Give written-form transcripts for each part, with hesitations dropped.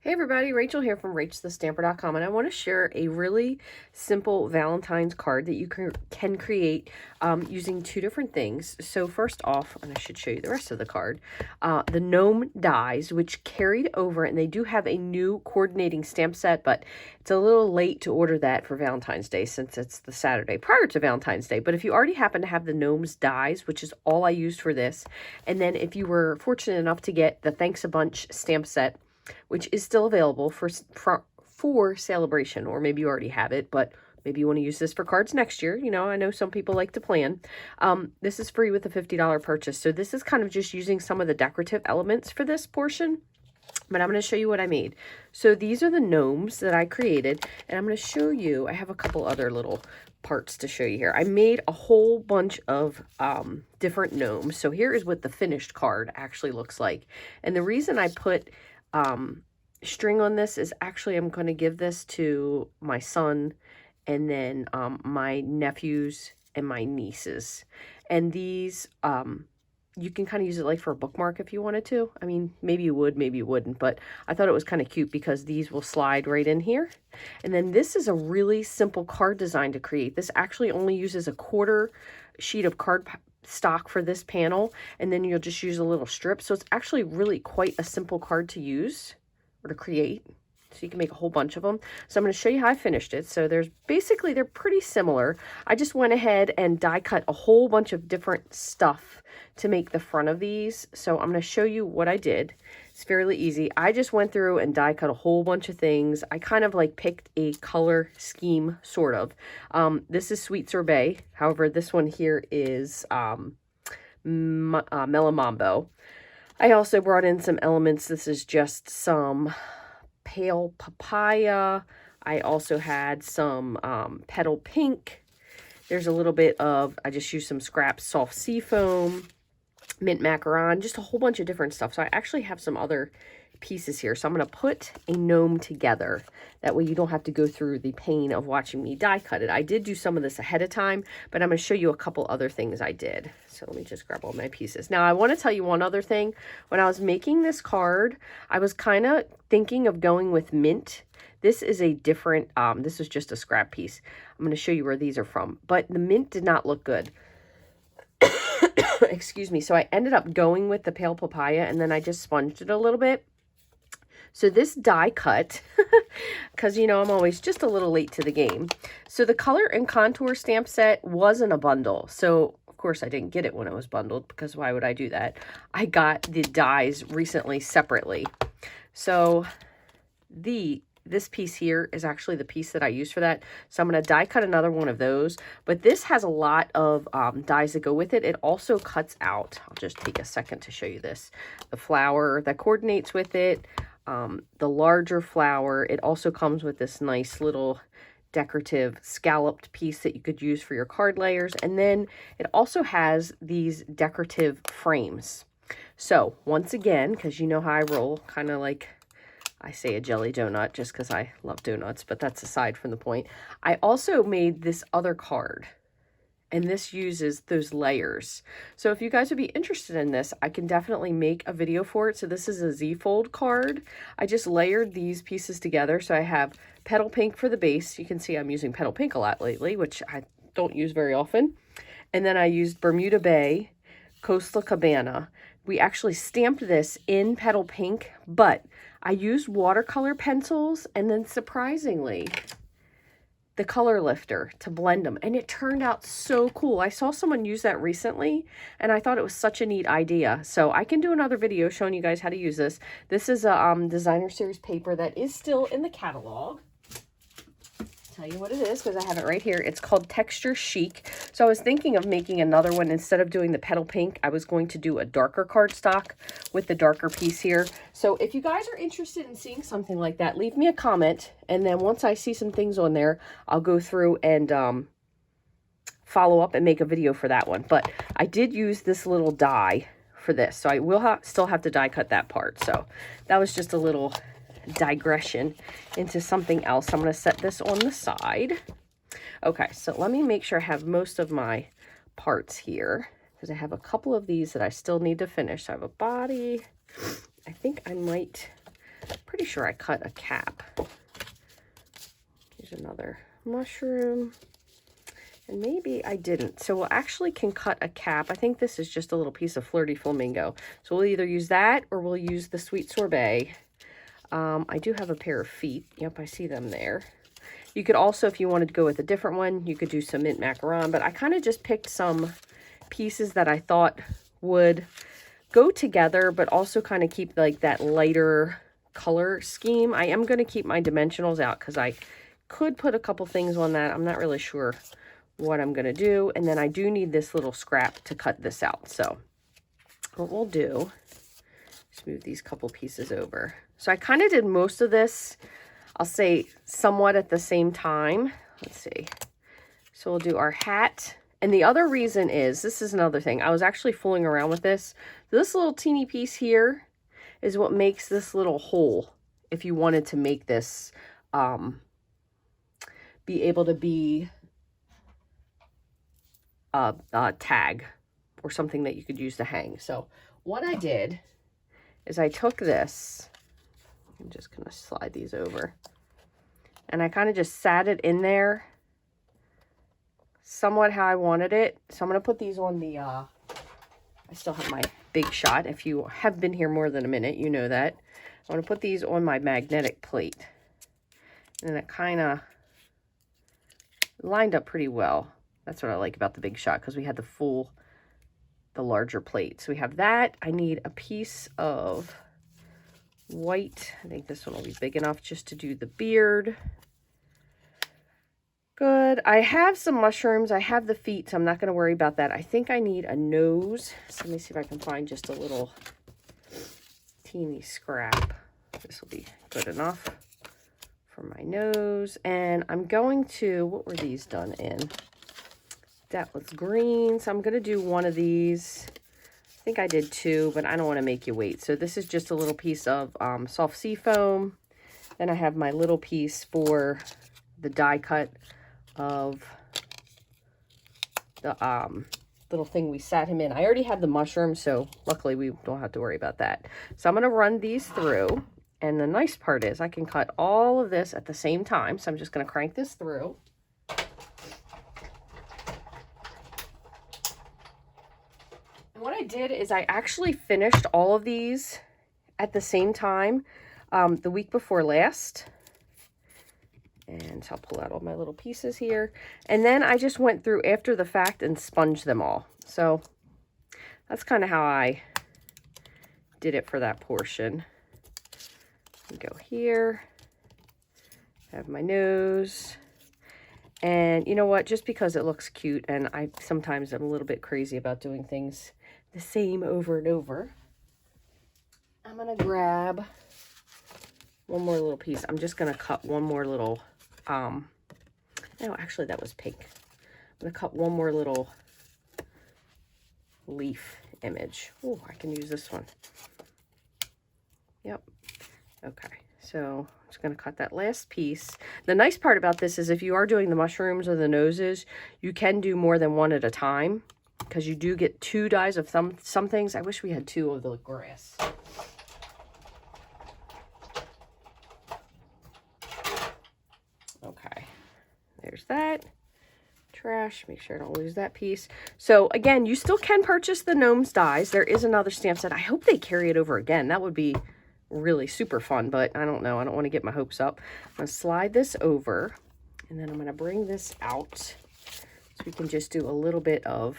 Hey everybody, Rachel here from RachelTheStamper.com, and I want to share a really simple Valentine's card that you can create using two different things. So first off, and I should show you the rest of the card, the Gnome dies, which carried over, and they do have a new coordinating stamp set, but it's a little late to order that for Valentine's Day since it's the Saturday prior to Valentine's Day. But if you already happen to have the Gnomes dies, which is all I used for this, and then if you were fortunate enough to get the Thanks a Bunch stamp set, which is still available for celebration, or maybe you already have it, but maybe you want to use this for cards next year. You know, I know some people like to plan. This is free with a $50 purchase. So this is kind of just using some of the decorative elements for this portion. But I'm going to show you what I made. So these are the gnomes that I created, and I'm going to show you, I have a couple other little parts to show you here. I made a whole bunch of different gnomes. So here is what the finished card actually looks like. And the reason I put string on this is actually I'm going to give this to my son and then my nephews and my nieces. And these you can kind of use it like for a bookmark if you wanted to. I mean, maybe you would, maybe you wouldn't, but I thought it was kind of cute because these will slide right in here. And then this is a really simple card design to create. This actually only uses a quarter sheet of card stock for this panel, and then you'll just use a little strip. So it's actually really quite a simple card to use or to create. So you can make a whole bunch of them. So I'm going to show you how I finished it. So they're pretty similar. I just went ahead and die cut a whole bunch of different stuff to make the front of these. So I'm going to show you what I did. It's fairly easy. I just went through and die cut a whole bunch of things. I kind of like picked a color scheme, sort of. This is Sweet Sorbet. However, this one here is Melamambo. I also brought in some elements. This is just some pale papaya. I also had some petal pink. There's a little bit of, I just used some scraps, soft sea foam, mint macaron, just a whole bunch of different stuff. So I actually have some other pieces here. So I'm going to put a gnome together. That way you don't have to go through the pain of watching me die cut it. I did do some of this ahead of time, but I'm going to show you a couple other things I did. So let me just grab all my pieces. Now I want to tell you one other thing. When I was making this card, I was kind of thinking of going with mint. This is a different, this is just a scrap piece. I'm going to show you where these are from, but the mint did not look good. Excuse me. So I ended up going with the pale papaya, and then I just sponged it a little bit. So this die cut, because, you know, I'm always just a little late to the game. So the color and contour stamp set wasn't a bundle. So, of course, I didn't get it when it was bundled, because why would I do that? I got the dies recently separately. So this piece here is actually the piece that I used for that. So I'm going to die cut another one of those. But this has a lot of dies that go with it. It also cuts out, I'll just take a second to show you this, the flower that coordinates with it. The larger flower, it also comes with this nice little decorative scalloped piece that you could use for your card layers. And then it also has these decorative frames. So once again, because you know how I roll, kind of like I say a jelly donut just because I love donuts, but that's aside from the point. I also made this other card, and this uses those layers. So if you guys would be interested in this, I can definitely make a video for it. So this is a Z-fold card. I just layered these pieces together. So I have petal pink for the base. You can see I'm using petal pink a lot lately, which I don't use very often. And then I used Bermuda Bay, Coastal Cabana. We actually stamped this in petal pink, but I used watercolor pencils and then surprisingly, the color lifter to blend them, and it turned out so cool. I saw someone use that recently and I thought it was such a neat idea. So I can do another video showing you guys how to use this. This is a designer series paper that is still in the catalog. Tell you what it is because I have it right here. It's called Texture Chic. So I was thinking of making another one. Instead of doing the petal pink, I was going to do a darker cardstock with the darker piece here. So if you guys are interested in seeing something like that, leave me a comment, and then once I see some things on there, I'll go through and follow up and make a video for that one. But I did use this little die for this, so I will still have to die cut that part. So that was just a little digression into something else. I'm going to set this on the side. Okay, so let me make sure I have most of my parts here, because I have a couple of these that I still need to finish. So I have a body. I think I might Pretty sure I cut a cap. Here's another mushroom. And maybe I didn't. So we'll actually can cut a cap. I think this is just a little piece of Flirty Flamingo. So we'll either use that or we'll use the Sweet Sorbet. I do have a pair of feet. Yep, I see them there. You could also, if you wanted to go with a different one, you could do some mint macaron. But I kind of just picked some pieces that I thought would go together, but also kind of keep like that lighter color scheme. I am going to keep my dimensionals out because I could put a couple things on that. I'm not really sure what I'm going to do. And then I do need this little scrap to cut this out. So what we'll do is move these couple pieces over. So I kind of did most of this, I'll say somewhat at the same time. Let's see. So we'll do our hat. And the other reason is, this is another thing. I was actually fooling around with this. This little teeny piece here is what makes this little hole. If you wanted to make this be able to be a tag or something that you could use to hang. So what I did is I took this, I'm just going to slide these over, and I kind of just sat it in there somewhat how I wanted it. So I'm going to put these on the, I still have my Big Shot. If you have been here more than a minute, you know that. I'm going to put these on my magnetic plate. And it kind of lined up pretty well. That's what I like about the Big Shot, because we had the larger plate. So we have that. I need a piece of white. I think this one will be big enough just to do the beard. Good. I have some mushrooms. I have the feet, so I'm not going to worry about that. I think I need a nose. So let me see if I can find just a little teeny scrap. This will be good enough for my nose. And I'm going to, what were these done in? That was green. So I'm going to do one of these. I think I did two, but I don't want to make you wait. So this is just a little piece of soft sea foam. Then I have my little piece for the die cut of the little thing we sat him in. I already have the mushroom, so luckily we don't have to worry about that. So I'm going to run these through, and the nice part is I can cut all of this at the same time. So I'm just going to crank this through. And what I did is I actually finished all of these at the same time the week before last. And so I'll pull out all my little pieces here. And then I just went through after the fact and sponged them all. So that's kind of how I did it for that portion. Go here. Have my nose. And you know what? Just because it looks cute, and sometimes I'm a little bit crazy about doing things the same over and over, I'm going to grab one more little piece. I'm just going to cut one more little no, actually that was pink. I'm going to cut one more little leaf image. Oh, I can use this one. Yep. Okay. So I'm just going to cut that last piece. The nice part about this is if you are doing the mushrooms or the noses, you can do more than one at a time, because you do get two dies of some things. I wish we had two of the grass. Okay, there's that. Trash, make sure I don't lose that piece. So again, you still can purchase the Gnomes dies. There is another stamp set. I hope they carry it over again. That would be really super fun, but I don't know. I don't want to get my hopes up. I'm going to slide this over, and then I'm going to bring this out so we can just do a little bit of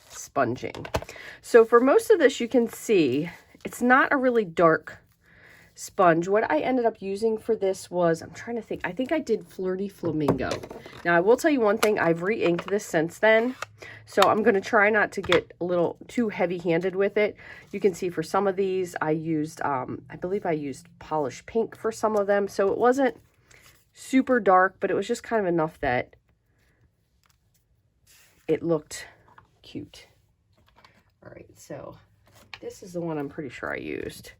sponging. So for most of this, you can see it's not a really dark sponge. What I ended up using for this was, I'm trying to think, I think I did Flirty Flamingo. Now I will tell you one thing, I've re-inked this since then, so I'm going to try not to get a little too heavy-handed with it. You can see for some of these I used, I believe I used polished pink for some of them, so it wasn't super dark, but it was just kind of enough that it looked cute. All right, so this is the one I'm pretty sure I used.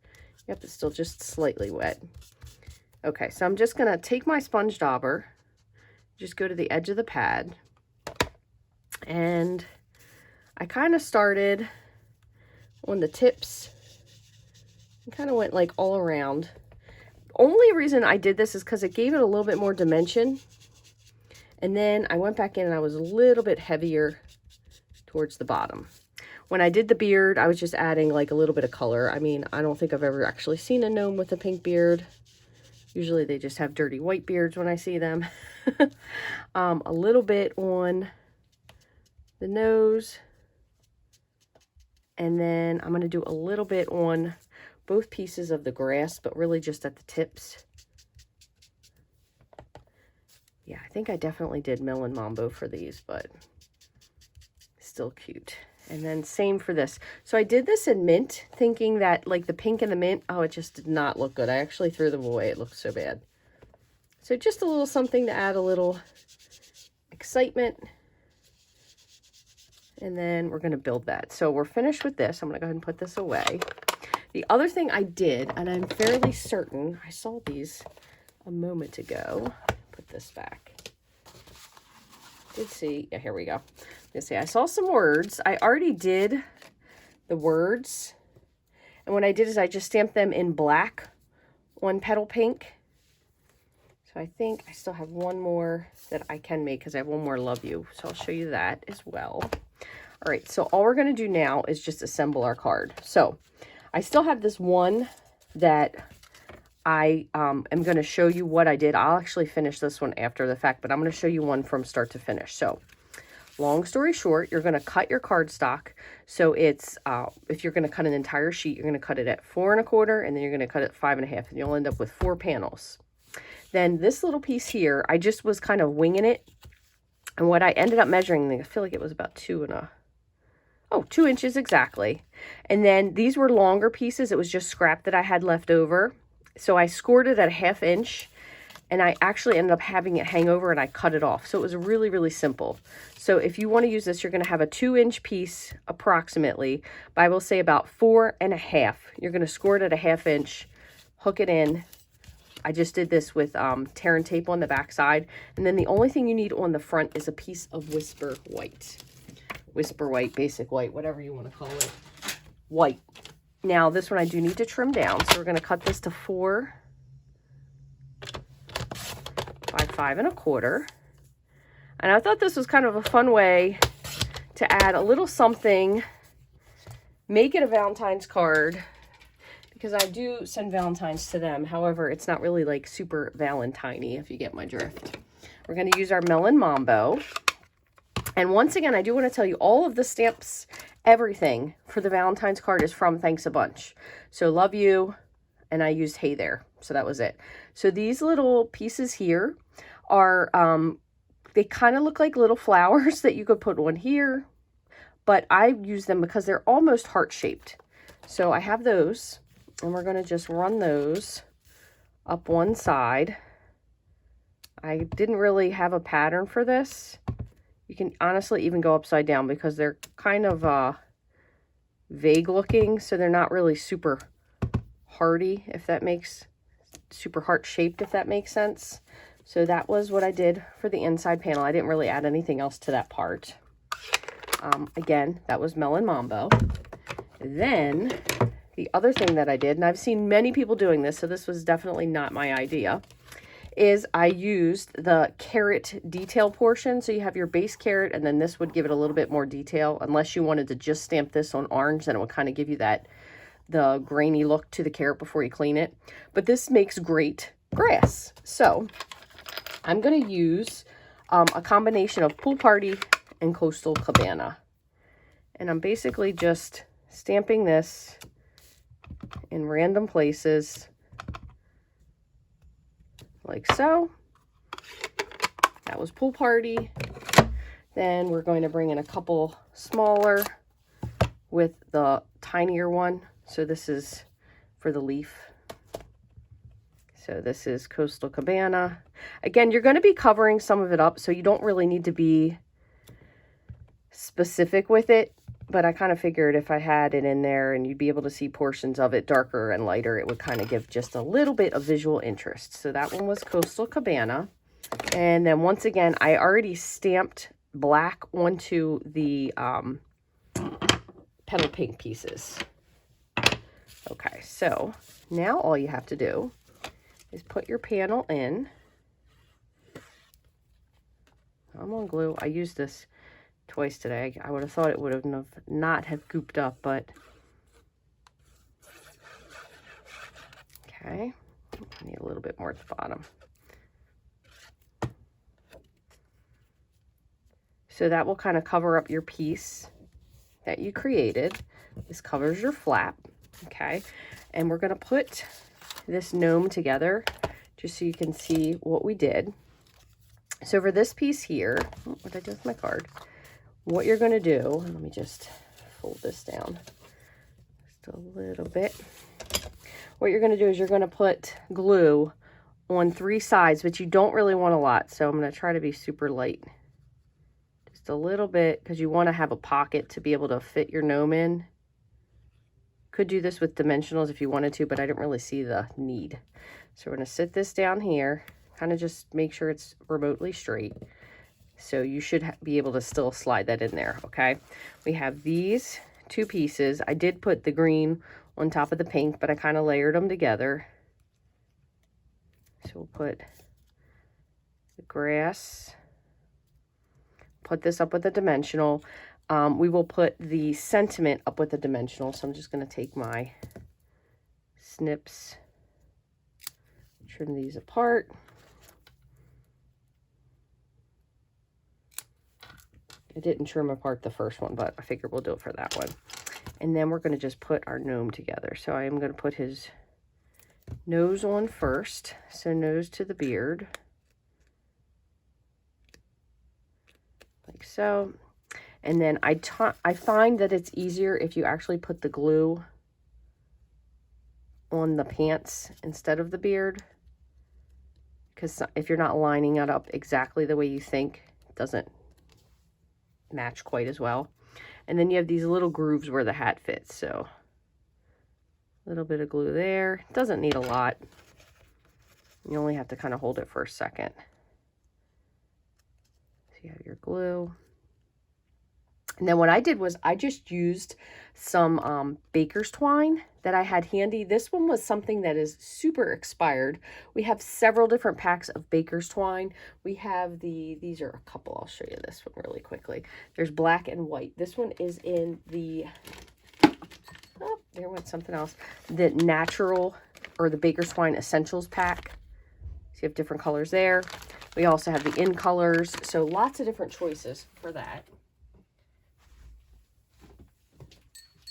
Yep, it's still just slightly wet. Okay, so I'm just going to take my sponge dauber, just go to the edge of the pad, and I kind of started on the tips and kind of went like all around. only reason I did this is because it gave it a little bit more dimension. And then I went back in and I was a little bit heavier towards the bottom. When I did the beard, I was just adding like a little bit of color. I mean, I don't think I've ever actually seen a gnome with a pink beard. Usually they just have dirty white beards when I see them. A little bit on the nose. And then I'm going to do a little bit on both pieces of the grass, but really just at the tips. Yeah, I think I definitely did Melon Mambo for these, but still cute. And then same for this. So I did this in mint, thinking that like the pink and the mint, oh, it just did not look good. I actually threw them away. It looked so bad. So just a little something to add a little excitement. And then we're going to build that. So we're finished with this. I'm going to go ahead and put this away. The other thing I did, and I'm fairly certain, I saw these a moment ago. Put this back. Did see, yeah, here we go. Let's see, I saw some words. I already did the words. And what I did is I just stamped them in black on petal pink. So I think I still have one more that I can make because I have one more Love You. So I'll show you that as well. All right, so all we're going to do now is just assemble our card. So I still have this one that I am going to show you what I did. I'll actually finish this one after the fact, but I'm going to show you one from start to finish. So long story short, you're going to cut your cardstock. So it's, if you're going to cut an entire sheet, you're going to cut it at 4 1/4, and then you're going to cut it 5 1/2, and you'll end up with 4 panels. Then this little piece here, I just was kind of winging it. And what I ended up measuring, I feel like it was about 2 inches exactly. And then these were longer pieces. It was just scrap that I had left over. So I scored it at 1/2 inch, and I actually ended up having it hang over, and I cut it off. So it was really, really simple. So if you want to use this, you're going to have a 2-inch piece approximately, but I will say about 4 1/2. You're going to score it at 1/2 inch, hook it in. I just did this with tear and tape on the back side. And then the only thing you need on the front is a piece of Whisper White. Whisper White, Basic White, whatever you want to call it. White. Now, this one I do need to trim down. So we're going to cut this to 4 by 5 1/4. And I thought this was kind of a fun way to add a little something, make it a Valentine's card, because I do send Valentines to them. However, it's not really like super Valentine-y, if you get my drift. We're going to use our Melon Mambo. And once again, I do want to tell you all of the stamps, everything for the Valentine's card is from Thanks a Bunch. So Love You, and I used Hey There. So that was it. So these little pieces here are, they kind of look like little flowers that you could put on here. But I use them because they're almost heart-shaped. So I have those. And we're going to just run those up one side. I didn't really have a pattern for this. You can honestly even go upside down because they're kind of vague looking. So they're not really super hearty, if that makes, super heart-shaped, if that makes sense. So that was what I did for the inside panel. I didn't really add anything else to that part. Again, that was Melon Mambo. Then the other thing that I did, and I've seen many people doing this, so this was definitely not my idea, is I used the carrot detail portion. So you have your base carrot, and then this would give it a little bit more detail. Unless you wanted to just stamp this on orange, then it would kind of give you the grainy look to the carrot before you clean it. But this makes great grass. So I'm going to use a combination of Pool Party and Coastal Cabana. And I'm basically just stamping this in random places like so. That was Pool Party. Then we're going to bring in a couple smaller with the tinier one. So this is for the leaf. So this is Coastal Cabana. Again, you're going to be covering some of it up, so you don't really need to be specific with it. But I kind of figured if I had it in there and you'd be able to see portions of it darker and lighter, it would kind of give just a little bit of visual interest. So that one was Coastal Cabana. And then once again, I already stamped black onto the petal pink pieces. Okay, so now all you have to do is put your panel in. I'm on glue. I used this twice today. I would have thought it would have not have gooped up, but okay. I need a little bit more at the bottom. So that will kind of cover up your piece that you created. This covers your flap, okay? And we're gonna put this gnome together just so you can see what we did. So for this piece here, what did I do with my card? What you're gonna do, let me just fold this down just a little bit. What you're gonna do is you're gonna put glue on 3 sides, but you don't really want a lot. So I'm gonna try to be super light. Just a little bit, because you wanna have a pocket to be able to fit your gnome in. Could do this with dimensionals if you wanted to, but I didn't really see the need. So we're gonna sit this down here, kind of just make sure it's remotely straight. So you should be able to still slide that in there, okay? We have these 2 pieces. I did put the green on top of the pink, but I kind of layered them together. So we'll put the grass, put this up with a dimensional. We will put the sentiment up with a dimensional. So I'm just going to take my snips, trim these apart. I didn't trim apart the first one, but I figured we'll do it for that one. And then we're going to just put our gnome together. So I am going to put his nose on first. So nose to the beard. Like so. And then I find that it's easier if you actually put the glue on the pants instead of the beard. Because if you're not lining it up exactly the way you think, it doesn't match quite as well. And then you have these little grooves where the hat fits, so a little bit of glue there. Doesn't need a lot. You only have to kind of hold it for a second. So you have your glue. And then what I did was I just used some baker's twine that I had handy. This one was something that is super expired. We have several different packs of baker's twine. We have these are a couple. I'll show you this one really quickly. There's black and white. This one is in the, oh, there went something else. The natural, or the baker's twine essentials pack. So you have different colors there. We also have the in colors. So lots of different choices for that.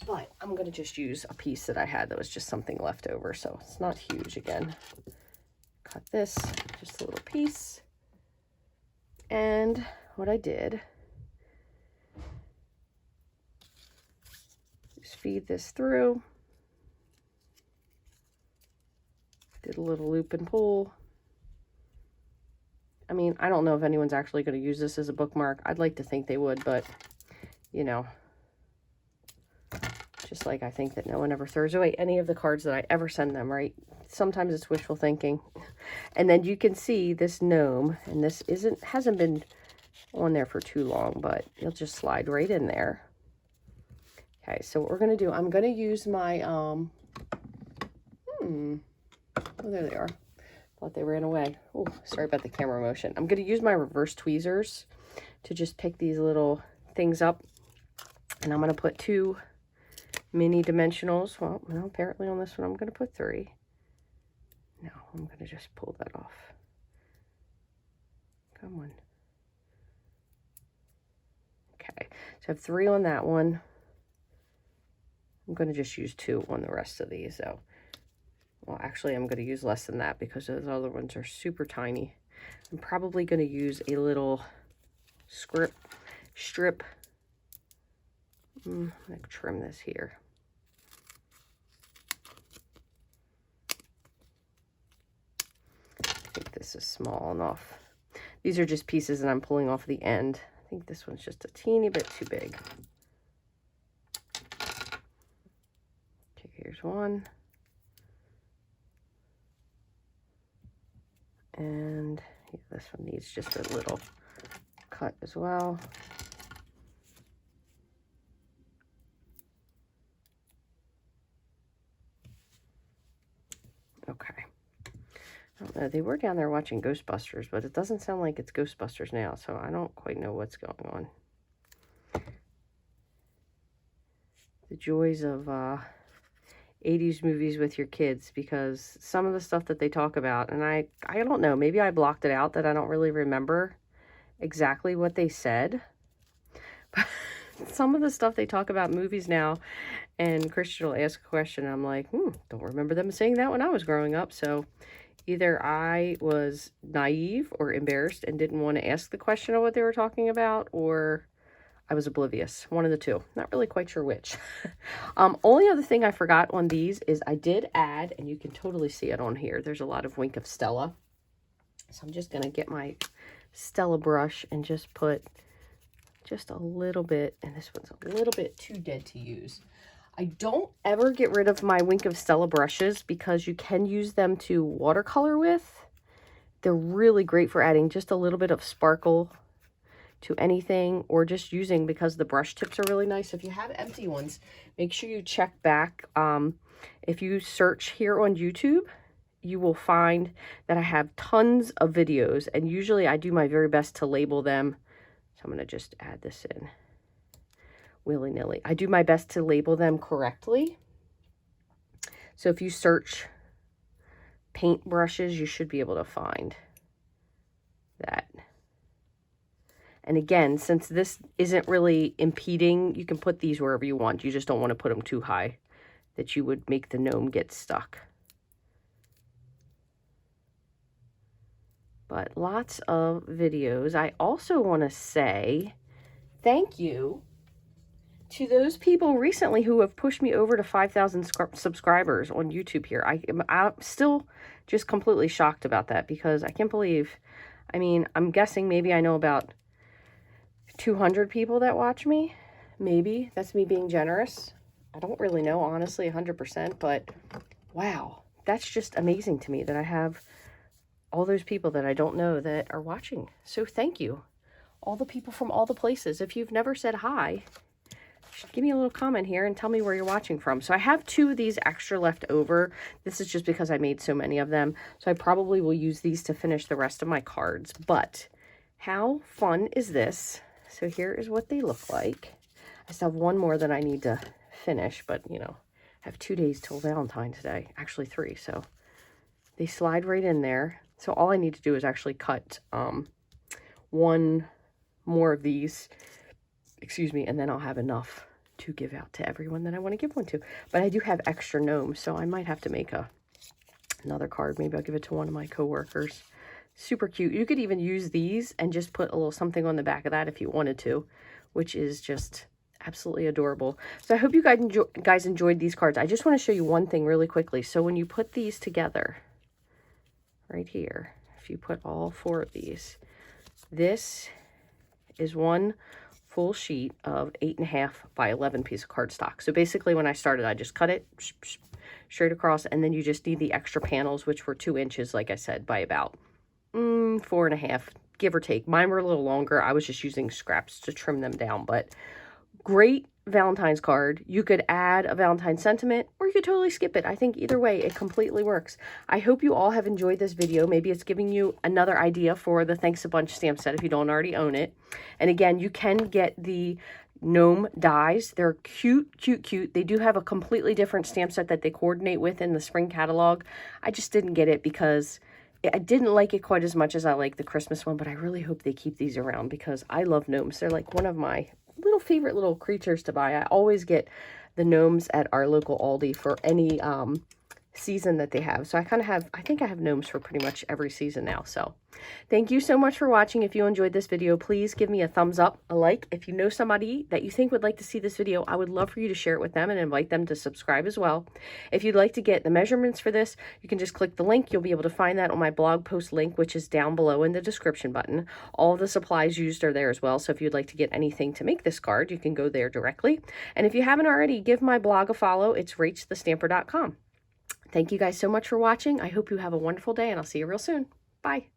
But I'm going to just use a piece that I had that was just something left over. So it's not huge again. Cut this, just a little piece. And what I did is feed this through. Did a little loop and pull. I mean, I don't know if anyone's actually going to use this as a bookmark. I'd like to think they would, but, you know. Just like I think that no one ever throws away any of the cards that I ever send them, right? Sometimes it's wishful thinking. And then you can see this gnome, and this hasn't been on there for too long, but you'll just slide right in there. Okay, so what we're going to do, I'm going to use my, oh, there they are. Thought they ran away. Oh, sorry about the camera motion. I'm going to use my reverse tweezers to just pick these little things up. And I'm going to put 2 mini dimensionals. Well, no, apparently on this one I'm going to put 3. No, I'm going to just pull that off. Come on. Okay, so I have 3 on that one. I'm going to just use 2 on the rest of these, though. Well, actually, I'm going to use less than that because those other ones are super tiny. I'm probably going to use a little strip. I'm going to trim this here. I think this is small enough. These are just pieces that I'm pulling off the end. I think this one's just a teeny bit too big. Okay, here's one. And yeah, this one needs just a little cut as well. Okay. I don't know. They were down there watching Ghostbusters, but it doesn't sound like it's Ghostbusters now, so I don't quite know what's going on. The joys of 80s movies with your kids, because some of the stuff that they talk about, and I don't know, maybe I blocked it out that I don't really remember exactly what they said. But some of the stuff they talk about movies now, and Christian will ask a question, and I'm like, don't remember them saying that when I was growing up. So either I was naive or embarrassed and didn't want to ask the question of what they were talking about, or I was oblivious. One of the two. Not really quite sure which. Only other thing I forgot on these is I did add, and you can totally see it on here, there's a lot of Wink of Stella. So I'm just going to get my Stella brush and just put just a little bit, and this one's a little bit too dead to use. I don't ever get rid of my Wink of Stella brushes because you can use them to watercolor with. They're really great for adding just a little bit of sparkle to anything, or just using because the brush tips are really nice. If you have empty ones, make sure you check back. If you search here on YouTube, you will find that I have tons of videos, and usually I do my very best to label them. So I'm going to just add this in willy-nilly. I do my best to label them correctly. So if you search paint brushes, you should be able to find that. And again, since this isn't really impeding, you can put these wherever you want. You just don't want to put them too high that you would make the gnome get stuck. But lots of videos. I also want to say thank you to those people recently who have pushed me over to 5,000 subscribers on YouTube here. I'm still just completely shocked about that, because I can't believe, I mean, I'm guessing maybe I know about 200 people that watch me. Maybe. That's me being generous. I don't really know, honestly, 100%, but wow, that's just amazing to me that I have all those people that I don't know that are watching. So thank you. All the people from all the places. If you've never said hi, give me a little comment here and tell me where you're watching from. So I have 2 of these extra left over. This is just because I made so many of them. So I probably will use these to finish the rest of my cards. But how fun is this? So here is what they look like. I still have one more that I need to finish, but you know, I have 2 days till Valentine's Day. Actually 3, so they slide right in there. So all I need to do is actually cut one more of these, excuse me, and then I'll have enough to give out to everyone that I want to give one to. But I do have extra gnomes, so I might have to make another card. Maybe I'll give it to one of my coworkers. Super cute. You could even use these and just put a little something on the back of that if you wanted to, which is just absolutely adorable. So I hope you guys enjoyed these cards. I just want to show you one thing really quickly. So when you put these together, right here, if you put all 4 of these, this is one full sheet of 8.5 by 11 piece of cardstock. So basically when I started, I just cut it straight across, and then you just need the extra panels, which were 2 inches, like I said, by about 4.5, give or take. Mine were a little longer. I was just using scraps to trim them down, but great Valentine's card. You could add a Valentine sentiment, or you could totally skip it. I think either way, it completely works. I hope you all have enjoyed this video. Maybe it's giving you another idea for the Thanks a Bunch stamp set if you don't already own it. And again, you can get the gnome dies. They're cute, cute, cute. They do have a completely different stamp set that they coordinate with in the spring catalog. I just didn't get it because I didn't like it quite as much as I like the Christmas one, but I really hope they keep these around because I love gnomes. They're like one of my little favorite little creatures to buy. I always get the gnomes at our local Aldi for any season that they have. So I kind of have, I think I have gnomes for pretty much every season now. So thank you so much for watching. If you enjoyed this video, please give me a thumbs up, a like. If you know somebody that you think would like to see this video, I would love for you to share it with them and invite them to subscribe as well. If you'd like to get the measurements for this, you can just click the link. You'll be able to find that on my blog post link, which is down below in the description button. All the supplies used are there as well. So if you'd like to get anything to make this card, you can go there directly. And if you haven't already, give my blog a follow. It's rachthestamper.com. Thank you guys so much for watching. I hope you have a wonderful day, and I'll see you real soon. Bye.